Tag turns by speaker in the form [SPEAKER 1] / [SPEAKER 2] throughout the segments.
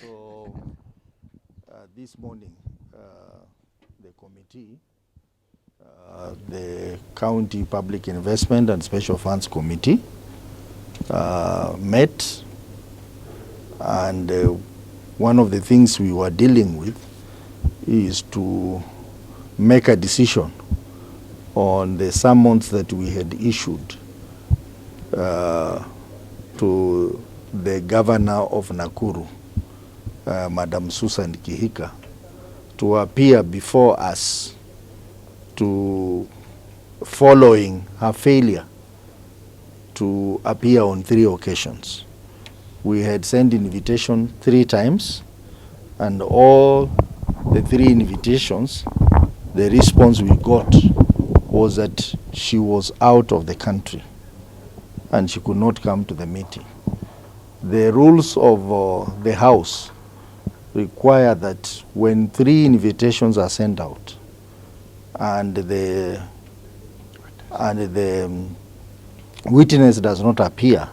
[SPEAKER 1] So this morning, the committee, the County Public Investment and Special Funds Committee met, and one of the things we were dealing with is to make a decision on the summons that we had issued to the governor of Nakuru, Madam Susan Kihika, to appear before us following her failure to appear on 3 occasions. We had sent invitation 3 times, and all the 3 invitations, the response we got was that she was out of the country and she could not come to the meeting. The rules of the House require that when 3 invitations are sent out and the witness does not appear,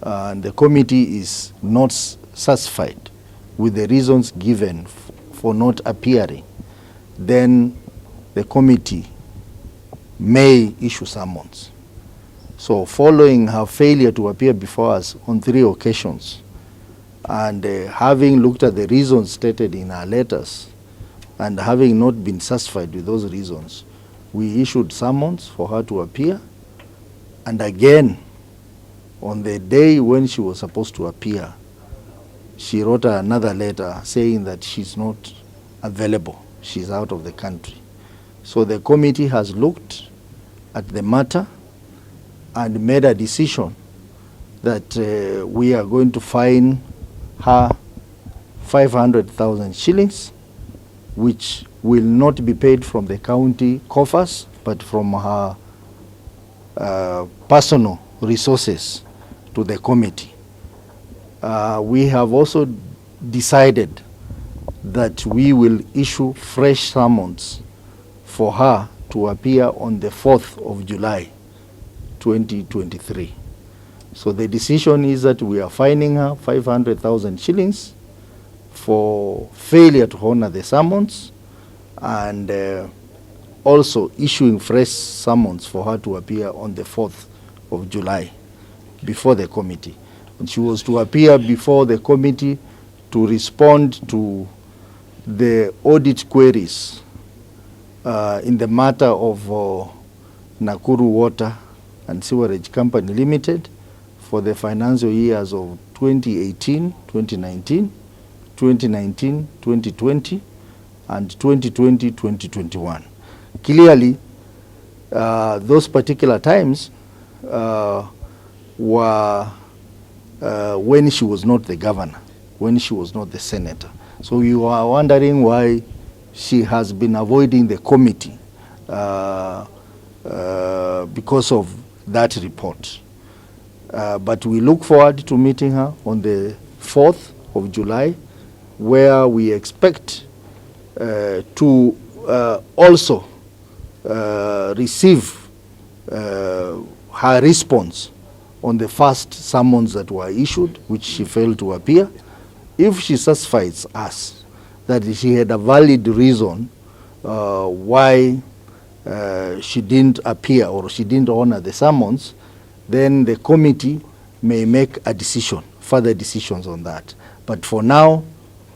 [SPEAKER 1] and the committee is not satisfied with the reasons given for not appearing, then the committee may issue summons. So following her failure to appear before us on 3 occasions, and having looked at the reasons stated in our letters, and having not been satisfied with those reasons, we issued summons for her to appear. And again, on the day when she was supposed to appear, she wrote another letter saying that she's not available, she's out of the country. So the committee has looked at the matter and made a decision that we are going to fine her 500,000 shillings, which will not be paid from the county coffers, but from her personal resources to the committee. We have also decided that we will issue fresh summons for her to appear on the 4th of July, 2023. So the decision is that we are fining her 500,000 shillings for failure to honor the summons, and also issuing fresh summons for her to appear on the 4th of July before the committee. And she was to appear before the committee to respond to the audit queries in the matter of Nakuru Water and Sewerage Company Limited for the financial years of 2018, 2019, 2019, 2020, and 2020, 2021. Clearly, those particular times were when she was not the governor, when she was not the senator. So you are wondering why she has been avoiding the committee because of that report. But we look forward to meeting her on the 4th of July, where we expect to also receive her response on the first summons that were issued, which she failed to appear. If she satisfies us that she had a valid reason why she didn't appear or she didn't honor the summons, then the committee may make a decision, further decisions on that. But for now,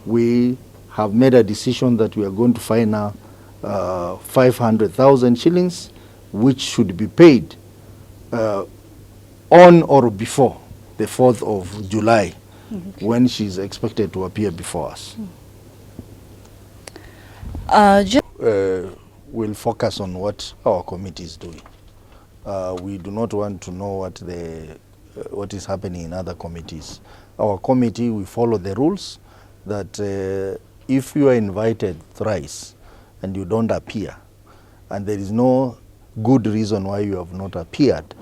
[SPEAKER 1] we have made a decision that we are going to fine her 500,000 shillings, which should be paid on or before the 4th of July, when she's expected to appear before us. We'll focus on what our committee is doing. We do not want to know what is happening in other committees. Our committee, we follow the rules that if you are invited thrice and you don't appear, and there is no good reason why you have not appeared,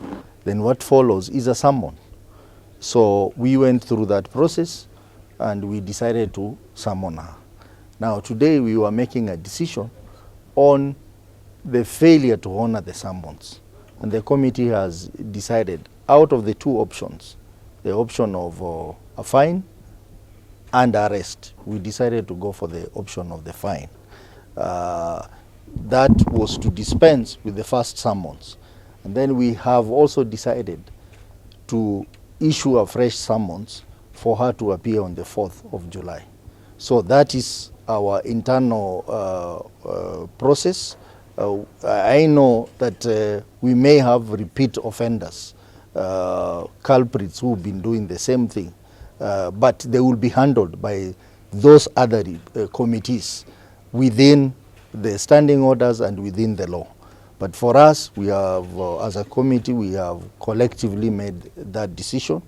[SPEAKER 1] then what follows is a summon. So we went through that process and we decided to summon her. Now today we were making a decision on the failure to honor the summons. And the committee has decided out of the 2 options, the option of a fine and arrest, we decided to go for the option of the fine. That was to dispense with the first summons. And then we have also decided to issue a fresh summons for her to appear on the 4th of July. So that is our internal process. I know that we may have repeat offenders, culprits who've been doing the same thing, but they will be handled by those other committees within the standing orders and within the law. But for us, we have, as a committee, we have collectively made that decision,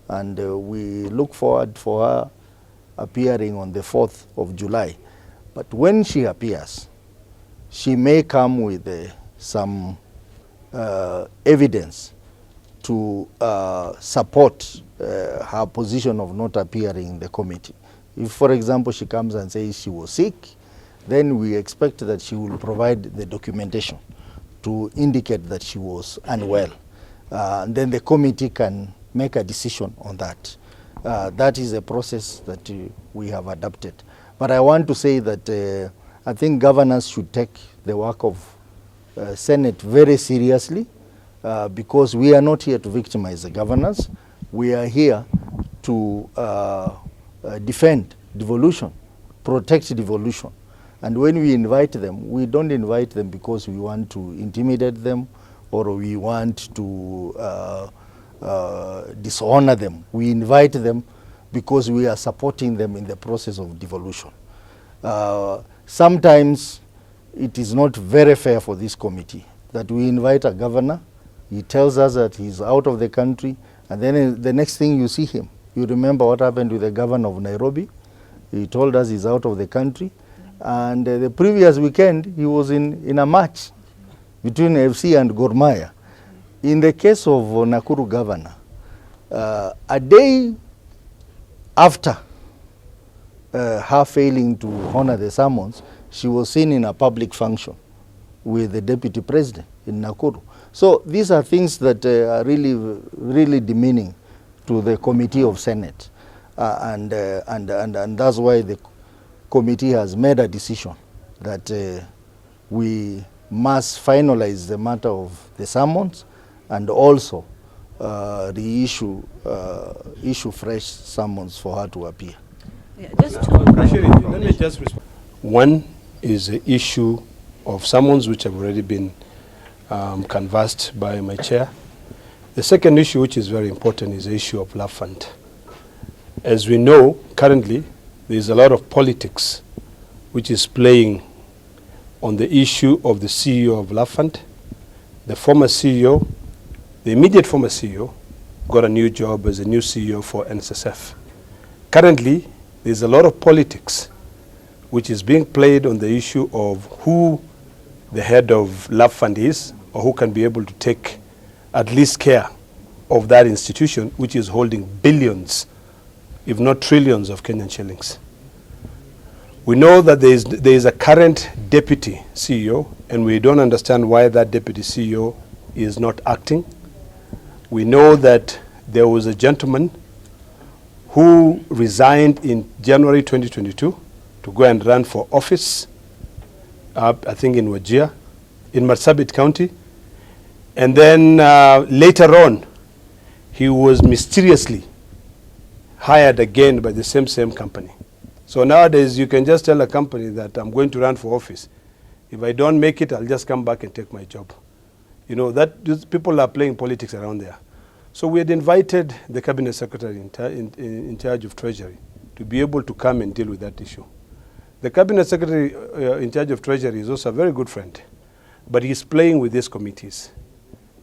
[SPEAKER 1] and we look forward for her appearing on the 4th of July. But when she appears, she may come with some evidence to support her position of not appearing in the committee. If, for example, she comes and says she was sick, then we expect that she will provide the documentation to indicate that she was unwell. And then the committee can make a decision on that. That is a process that we have adopted. But I want to say that I think governors should take the work of Senate very seriously, because we are not here to victimize the governors. We are here to defend devolution, protect devolution. And when we invite them, we don't invite them because we want to intimidate them or we want to dishonor them. We invite them because we are supporting them in the process of devolution. Sometimes it is not very fair for this committee that we invite a governor, he tells us that he's out of the country, and then the next thing you see him. You remember what happened with the governor of Nairobi? He told us he's out of the country. And the previous weekend, he was in a match between FC and Gor Mahia. In the case of Nakuru governor, a day after her failing to honor the summons, she was seen in a public function with the deputy president in Nakuru. So these are things that are really, really demeaning to the committee of Senate. And that's why the committee has made a decision that we must finalize the matter of the summons and also issue fresh summons for her to appear.
[SPEAKER 2] Yeah, let me just respond. One is the issue of summons which have already been canvassed by my chair. The second issue, which is very important, is the issue of Love Fund. As we know, currently, there is a lot of politics which is playing on the issue of the CEO of Love Fund. The former CEO, the immediate former CEO, got a new job as a new CEO for NSSF. Currently, there is a lot of politics which is being played on the issue of who the head of Love Fund is, or who can be able to take at least care of that institution, which is holding billions, if not trillions of Kenyan shillings. We know that there is a current deputy CEO, and we don't understand why that deputy CEO is not acting. We know that there was a gentleman who resigned in January 2022 to go and run for office, I think in Wajir, in Marsabit County. And then later on, he was mysteriously hired again by the same company. So nowadays, you can just tell a company that I'm going to run for office. If I don't make it, I'll just come back and take my job. You know, people are playing politics around there. So we had invited the Cabinet Secretary in charge of Treasury to be able to come and deal with that issue. The Cabinet Secretary in charge of Treasury is also a very good friend, but he's playing with these committees.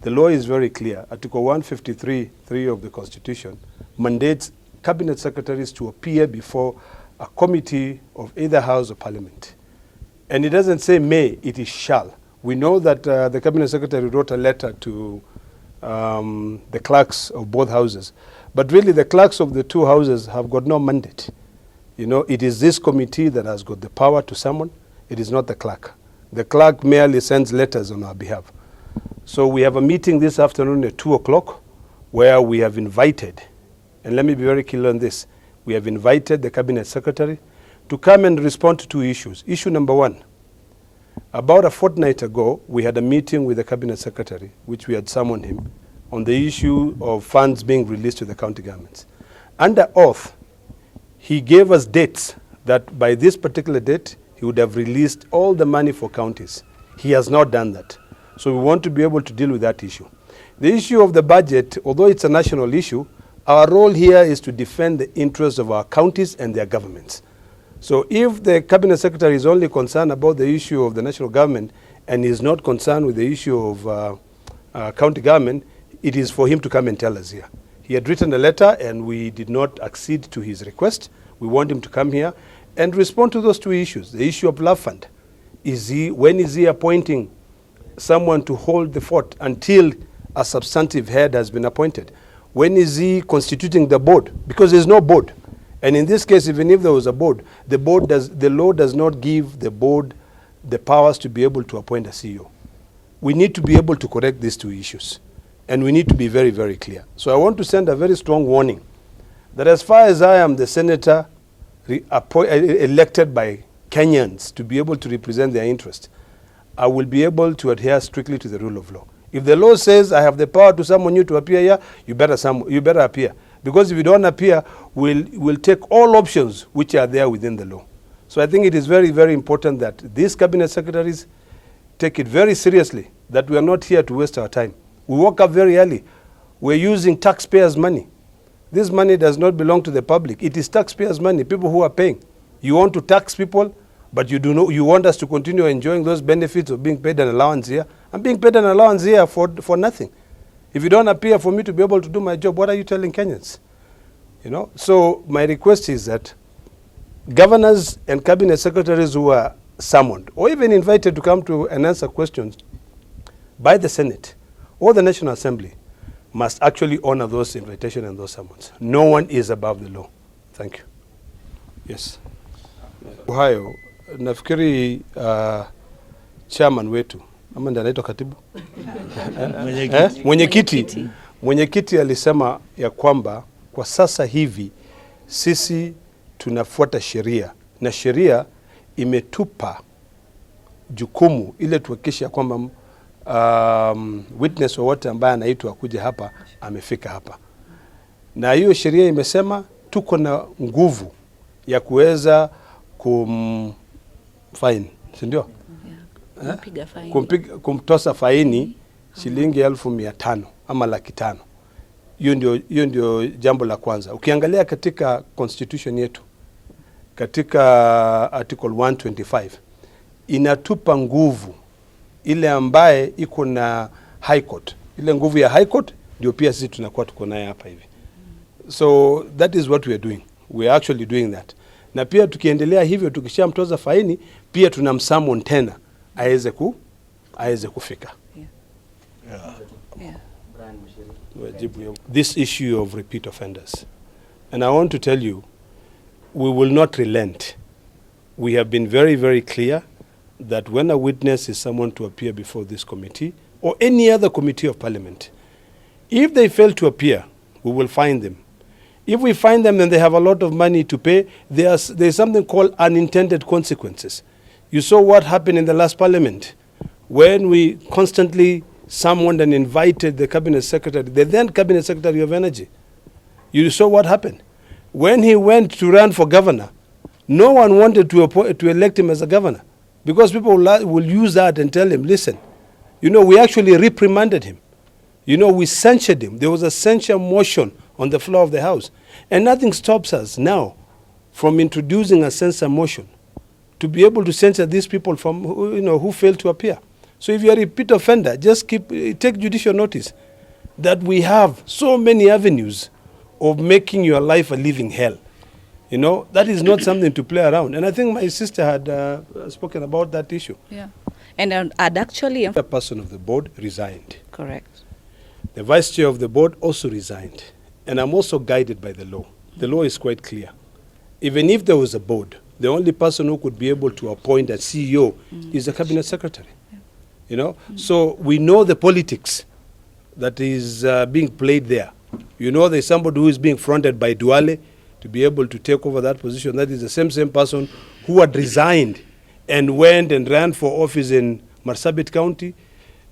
[SPEAKER 2] The law is very clear. Article 153(3) of the Constitution mandates Cabinet Secretaries to appear before a committee of either House or Parliament. And it doesn't say may, it is shall. We know that the Cabinet Secretary wrote a letter to the clerks of both houses. But really, the clerks of the two houses have got no mandate. You know, it is this committee that has got the power to summon. It is not the clerk. The clerk merely sends letters on our behalf. So we have a meeting this afternoon at 2 o'clock where we have invited, and let me be very clear on this, We have invited the Cabinet Secretary to come and respond to two issues. Issue number one, about a fortnight ago, we had a meeting with the Cabinet Secretary, which we had summoned him, on the issue of funds being released to the county governments. Under oath, he gave us dates that by this particular date, he would have released all the money for counties. He has not done that. So we want to be able to deal with that issue. The issue of the budget, although it's a national issue, our role here is to defend the interests of our counties and their governments. So if the Cabinet Secretary is only concerned about the issue of the national government and is not concerned with the issue of county government, it is for him to come and tell us here. He had written a letter and we did not accede to his request. We want him to come here and respond to those two issues. The issue of love fund. When is he appointing someone to hold the fort until a substantive head has been appointed? When is he constituting the board? Because there's no board. And in this case, even if there was a board, the law does not give the board the powers to be able to appoint a CEO. We need to be able to correct these two issues. And we need to be very, very clear. So I want to send a very strong warning that as far as I am the senator elected by Kenyans to be able to represent their interest, I will be able to adhere strictly to the rule of law. If the law says I have the power to summon you to appear here, you better appear. Because if you don't appear, we'll take all options which are there within the law. So I think it is very, very important that these cabinet secretaries take it very seriously, that we are not here to waste our time. We woke up very early. We're using taxpayers' money. This money does not belong to the public. It is taxpayers' money, people who are paying. You want to tax people, but you want us to continue enjoying those benefits of being paid an allowance here. I'm being paid an allowance here for nothing. If you don't appear for me to be able to do my job, what are you telling Kenyans? You know? So my request is that governors and cabinet secretaries who are summoned or even invited to come to and answer questions by the Senate or the National Assembly must actually honor those invitations and those summons. No one is above the law. Thank you. Yes. Ohio, nafikiri chairman wetu ama ndiye anaitwa katibu mwenyekiti alisema ya kwamba kwa sasa hivi sisi tunafuata sheria na sheria imetupa jukumu ile tuhakikisha kwamba witness wowote ambaye anaitwa kuja hapa amefika hapa, na hiyo sheria imesema tuko na nguvu ya kuweza fine, si ndio? Kumtosa faini shilingi 1,500 ama 500,000. Hiyo ndio jambo la kwanza. Ukiangalia katika constitution yetu katika article 125 inatupa nguvu ile ambaye iko na high court. Ile nguvu ya high court ndio pia sisi tunakuwa tuko naye hapa hivi. So that is what we are doing. We are actually doing that. Na pia tukiendelea hivyo tukishamtoza faini pia tunamsummon tena aweze kufika. This issue of repeat offenders. And I want to tell you, we will not relent. We have been very, very clear that when a witness is summoned to appear before this committee or any other committee of parliament, if they fail to appear, we will fine them. If we find them and they have a lot of money to pay, there's something called unintended consequences. You saw what happened in the last parliament when we constantly summoned and invited the cabinet secretary, the then cabinet secretary of energy. You saw what happened. When he went to run for governor, no one wanted to elect him as a governor because people will use that and tell him, listen, you know, we actually reprimanded him. You know, we censured him. There was a censure motion on the floor of the House. And nothing stops us now from introducing a censure motion to be able to censure these people from, who failed to appear. So if you're a repeat offender, just take judicial notice that we have so many avenues of making your life a living hell. You know, that is not something to play around. And I think my sister had spoken about that issue. Yeah.
[SPEAKER 3] And I'd actually...
[SPEAKER 2] The person of the board resigned.
[SPEAKER 3] Correct.
[SPEAKER 2] The vice chair of the board also resigned. And I'm also guided by the law. The law is quite clear. Even if there was a board, the only person who could be able to appoint a CEO is the cabinet secretary. Yeah. You know, so we know the politics that is being played there. You know, there's somebody who is being fronted by Duale to be able to take over that position. That is the same person who had resigned and went and ran for office in Marsabit County,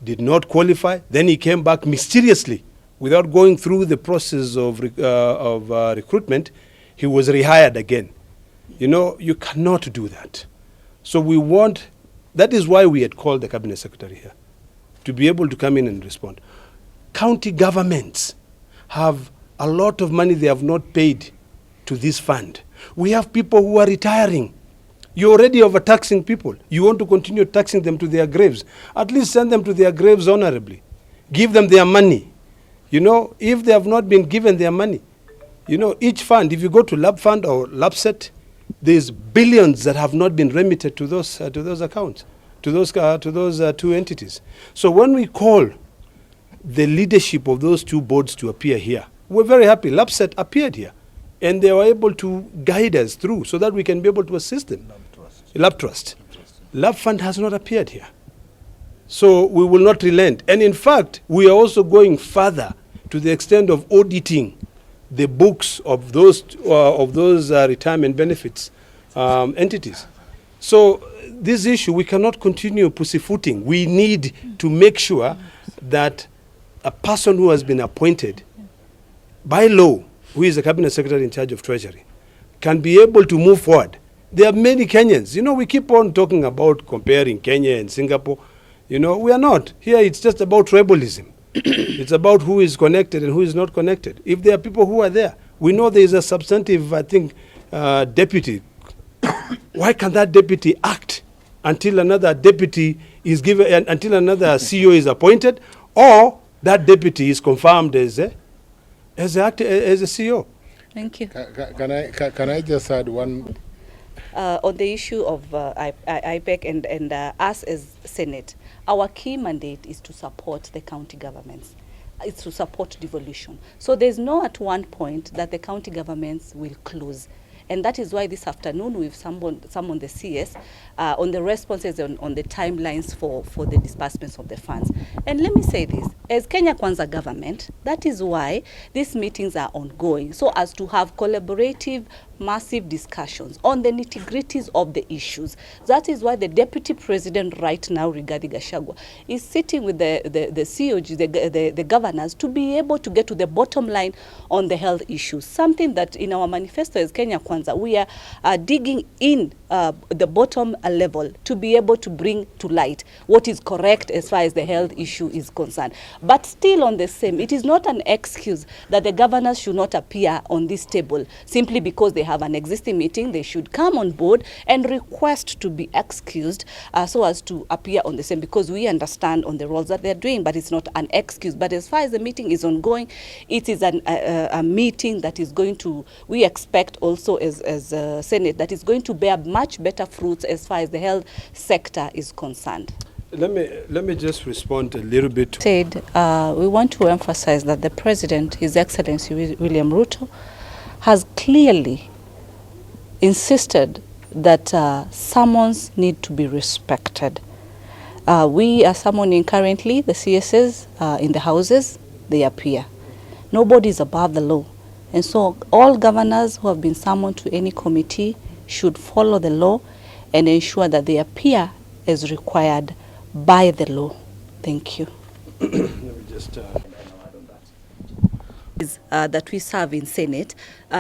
[SPEAKER 2] did not qualify. Then he came back mysteriously without going through the process of recruitment. He was rehired again. You know, you cannot do that. So that is why we had called the cabinet secretary here, to be able to come in and respond. County governments have a lot of money they have not paid to this fund. We have people who are retiring. You're already overtaxing people. You want to continue taxing them to their graves. At least send them to their graves honorably. Give them their money. You know, if they have not been given their money, you know, each fund, if you go to Lab Fund or LabSet, there's billions that have not been remitted to those accounts, to those two entities. So when we call the leadership of those two boards to appear here, we're very happy. LabSet appeared here, and they were able to guide us through so that we can be able to assist them. Lab Trust. Lab Fund has not appeared here. So we will not relent. And in fact, we are also going further to the extent of auditing the books of those retirement benefits entities. So this issue, we cannot continue pussyfooting. We need to make sure that a person who has been appointed by law, who is the cabinet secretary in charge of Treasury, can be able to move forward. There are many Kenyans. You know, we keep on talking about comparing Kenya and Singapore. You know, we are not. Here it's just about tribalism. It's about who is connected and who is not connected. If there are people who are there, we know there is a substantive, I think, deputy. Why can that deputy act until another deputy is given, until another CEO is appointed, or that deputy is confirmed as a CEO?
[SPEAKER 3] Thank you.
[SPEAKER 4] Can I just add one?
[SPEAKER 3] On the issue of IPEC and us as Senate, our key mandate is to support the county governments. It's to support devolution. So there's no at one point that the county governments will close. And that is why this afternoon we've summoned the CS on the responses on the timelines for the disbursements of the funds. And let me say this, as Kenya Kwanza government, that is why these meetings are ongoing, so as to have collaborative, massive discussions on the nitty-gritties of the issues. That is why the Deputy President right now, Rigathi Gachagua, is sitting with the COG, the governors, to be able to get to the bottom line on the health issues. Something that in our manifesto as Kenya Kwanza, we are digging in the bottom level to be able to bring to light what is correct as far as the health issue is concerned. But still on the same, it is not an excuse that the governors should not appear on this table simply because they have an existing meeting. They should come on board and request to be excused so as to appear on the same, because we understand on the roles that they're doing, but it's not an excuse. But as far as the meeting is ongoing, it is a meeting that is going to, we expect also as Senate, that is going to bear much better fruits as far as the health sector is concerned.
[SPEAKER 2] Let me just respond a little bit.
[SPEAKER 3] We want to emphasize that the President, His Excellency William Ruto, has clearly insisted that summons need to be respected. We are summoning currently the CSs in the houses, they appear. Nobody is above the law. And so all governors who have been summoned to any committee should follow the law and ensure that they appear as required by the law. Thank you.
[SPEAKER 2] Let me just
[SPEAKER 3] that we serve in Senate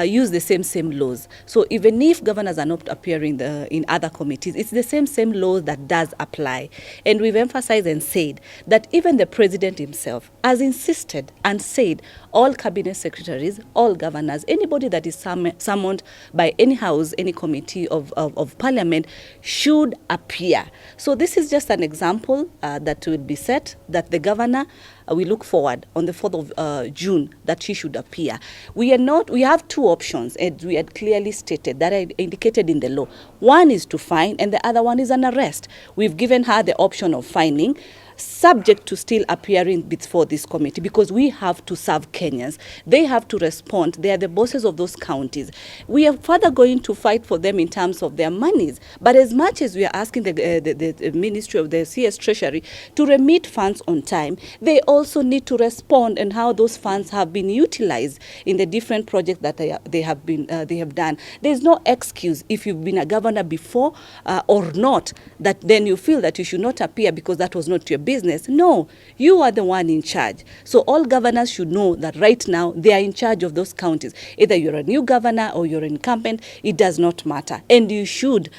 [SPEAKER 3] use the same laws. So even if governors are not appearing in other committees, it's the same law that does apply. And we've emphasized and said that even the President himself has insisted and said all cabinet secretaries, all governors, anybody that is summoned by any house, any committee of parliament should appear. So this is just an example that will be set, that the governor, we look forward on the 4th of June that she should appear. We have two options, and we had clearly stated that I indicated in the law. One is to fine, and the other one is an arrest. We've given her the option of fining. subject to still appearing before this committee, because we have to serve Kenyans. They have to respond. They are the bosses of those counties. We are further going to fight for them in terms of their monies. But as much as we are asking the Ministry of the CS Treasury to remit funds on time, they also need to respond on how those funds have been utilized in the different projects that they have done. There is no excuse if you've been a governor before or not, that then you feel that you should not appear because that was not your business. No, you are the one in charge. So all governors should know that right now they are in charge of those counties. Either you're a new governor or you're incumbent, it does not matter. And you should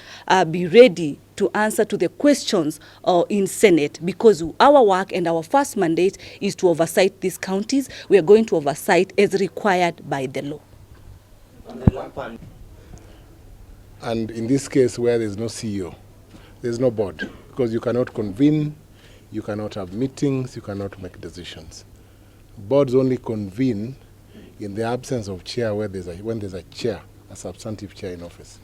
[SPEAKER 3] be ready to answer to the questions in Senate, because our work and our first mandate is to oversight these counties. We are going to oversight as required by the law.
[SPEAKER 4] And in this case where there's no CEO, there's no board, because you cannot convene, you cannot have meetings, you cannot make decisions. Boards only convene in the absence of chair when there's a chair, a substantive chair in office.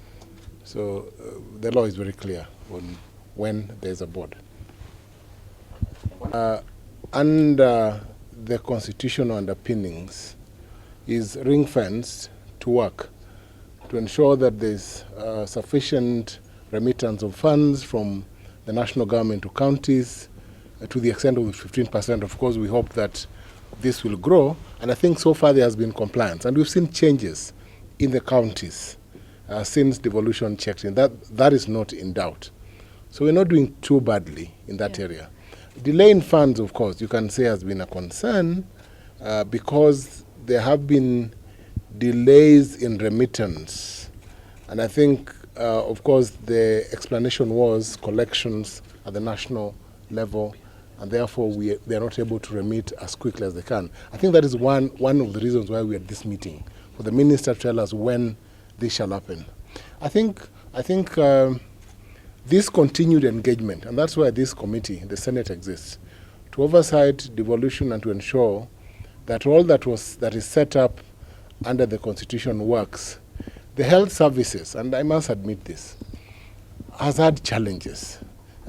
[SPEAKER 4] So the law is very clear on when there's a board. Under the constitutional underpinnings is ring-fenced to work to ensure that there's sufficient remittance of funds from the national government to counties to the extent of 15%. Of course, we hope that this will grow, and I think so far there has been compliance, and we've seen changes in the counties since devolution checked in. That is not in doubt. So we're not doing too badly in that area. Delay in funds, of course, you can say has been a concern because there have been delays in remittance. And I think, of course, the explanation was collections at the national level, and therefore they are not able to remit as quickly as they can. I think that is one of the reasons why we are at this meeting, for the minister to tell us when this shall happen. I think this continued engagement, and that's why this committee, the Senate, exists, to oversight devolution and to ensure that all that is set up under the Constitution works. The health services, and I must admit this, has had challenges.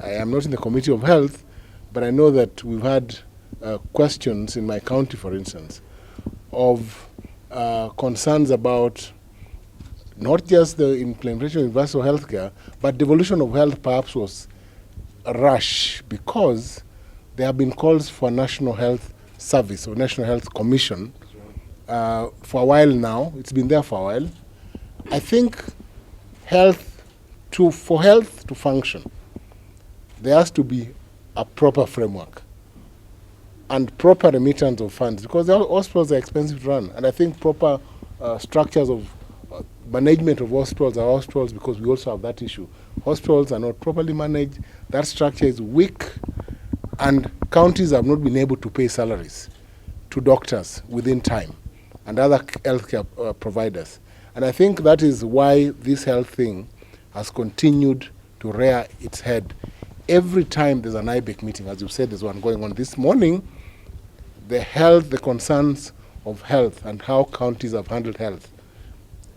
[SPEAKER 4] I am not in the Committee of Health, but I know that we've had questions in my county, for instance, of concerns about not just the implementation of universal health care, but devolution of health perhaps was a rush because there have been calls for a National Health Service or National Health Commission for a while now. It's been there for a while. I think for health to function, there has to be a proper framework and proper remittance of funds, because the hospitals are expensive to run, and I think proper structures of management of hospitals are hospitals, because we also have that issue. Hospitals are not properly managed, that structure is weak, and counties have not been able to pay salaries to doctors within time and other healthcare providers. And I think that is why this health thing has continued to rear its head. Every time there's an IBEC meeting, as you said, there's one going on this morning, the concerns of health and how counties have handled health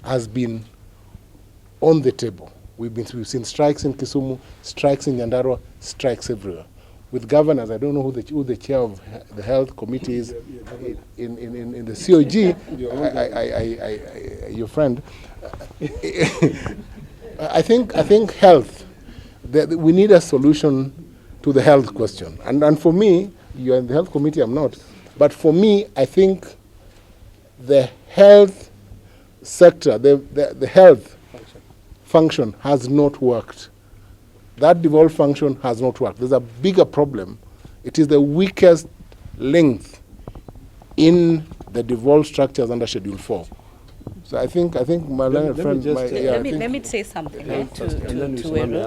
[SPEAKER 4] has been on the table. We've seen strikes in Kisumu, strikes in Nyandarua, strikes everywhere. With governors, I don't know who the chair of the health committee is in the COG. Your friend. I think health. We need a solution to the health question. And for me, you're in the health committee. I'm not. But for me, I think the health sector, the health function has not worked. That devolved function has not worked. There's a bigger problem. It is the weakest link in the devolved structures under Schedule 4. So I think my learned friend...
[SPEAKER 3] Let me say something to